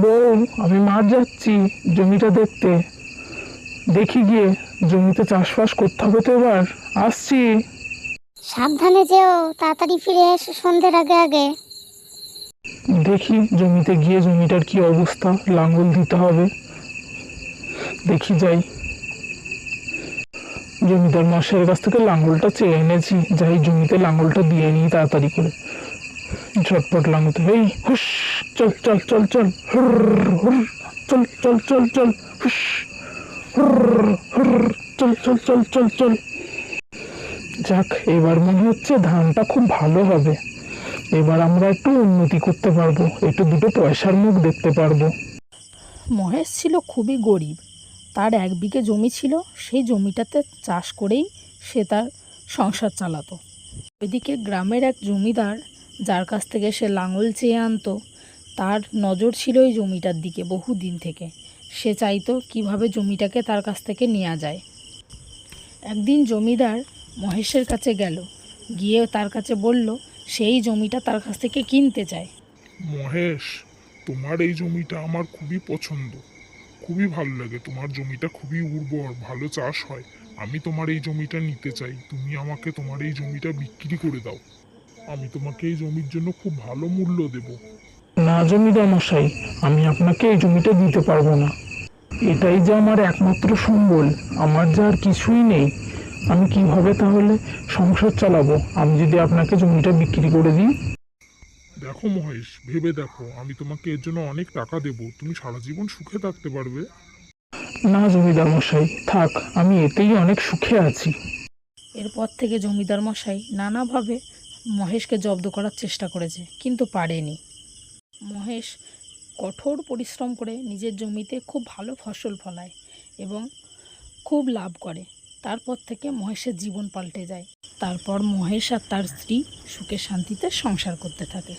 বউ, আমি মাঠ যাচ্ছি জমিটা দেখতে। দেখি গিয়ে জমিতে চাষবাস করতে হবে তো এবার। আসছি। সাবধানে যেও, তাড়াতাড়ি ফিরে এসো সন্ধ্যের আগে আগে। দেখি জমিতে গিয়ে জমিটার কি অবস্থা, লাঙল দিতে হবে। দেখি যাই, জমিদার মশাইয়ের কাছ থেকে লাঙলটা চেয়ে এনেছি। যাই জমিতে লাঙলটা দিয়ে নিই তাড়াতাড়ি করে। ঝটপট লাঙলতে, এই হুস, চল চল চল চল, হুর হুর, চল চল চল চল, হুস, হুর হুর, চল চল চল চল চল। যাক, এবার মনে হচ্ছে ধানটা খুব ভালো হবে। এবার আমরা একটু উন্নতি করতে পারবো, একটু দুটো পয়সার মুখ দেখতে পারবো। মহেশ ছিল খুবই গরিব। তার 1 বিঘে জমি ছিল। সেই জমিটাতে চাষ করেই সে তার সংসার চালাতো। ওইদিকে গ্রামের এক জমিদার, যার কাছ থেকে সে লাঙল চেয়ে আনতো, তার নজর ছিল ওই জমিটার দিকে বহু দিন থেকে। সে চাইতো কিভাবে জমিটাকে তার কাছ থেকে নেওয়া যায়। একদিন জমিদার মহেশের কাছে গেল, গিয়ে তার কাছে বলল সেই জমিটা তার কাছ থেকে কিনতে চায়। মহেশ, তোমার এই জমিটা আমার খুবই পছন্দ, খুবই ভালো লাগে। তোমার জমিটা খুবই উর্বর, ভালো চাষ হয়। আমি তোমার এই জমিটা নিতে চাই। তুমি আমাকে তোমার এই জমিটা বিক্রি করে দাও। আমি তোমাকে এই জমির জন্য খুব ভালো মূল্য দেব। না জমিদার মশাই, আমি আপনাকে এই জমিটা দিতে পারবো না। এটাই যে আমার একমাত্র সম্বল, আমার যা আর কিছুই নেই। আমি কিভাবে তাহলে সংসার চালাবো আমি যদি আপনাকে জমিটা বিক্রি করে দিই? দেখো মহেশ, ভেবে দেখো, আমি তোমাকে এর জন্য অনেক টাকা দেব, তুমি সারা জীবন সুখে থাকতে পারবে। না জমিদার মশাই, থাক, আমি এতেই অনেক সুখে আছি। এরপর থেকে জমিদার মশাই নানাভাবে মহেশকে জব্দ করার চেষ্টা করেছে, কিন্তু পারেনি। মহেশ কঠোর পরিশ্রম করে নিজের জমিতে খুব ভালো ফসল ফলায় এবং খুব লাভ করে। তারপর থেকে মহেশের জীবন পাল্টে যায়। তারপর মহেশ আর তার স্ত্রী সুখে শান্তিতে সংসার করতে থাকে।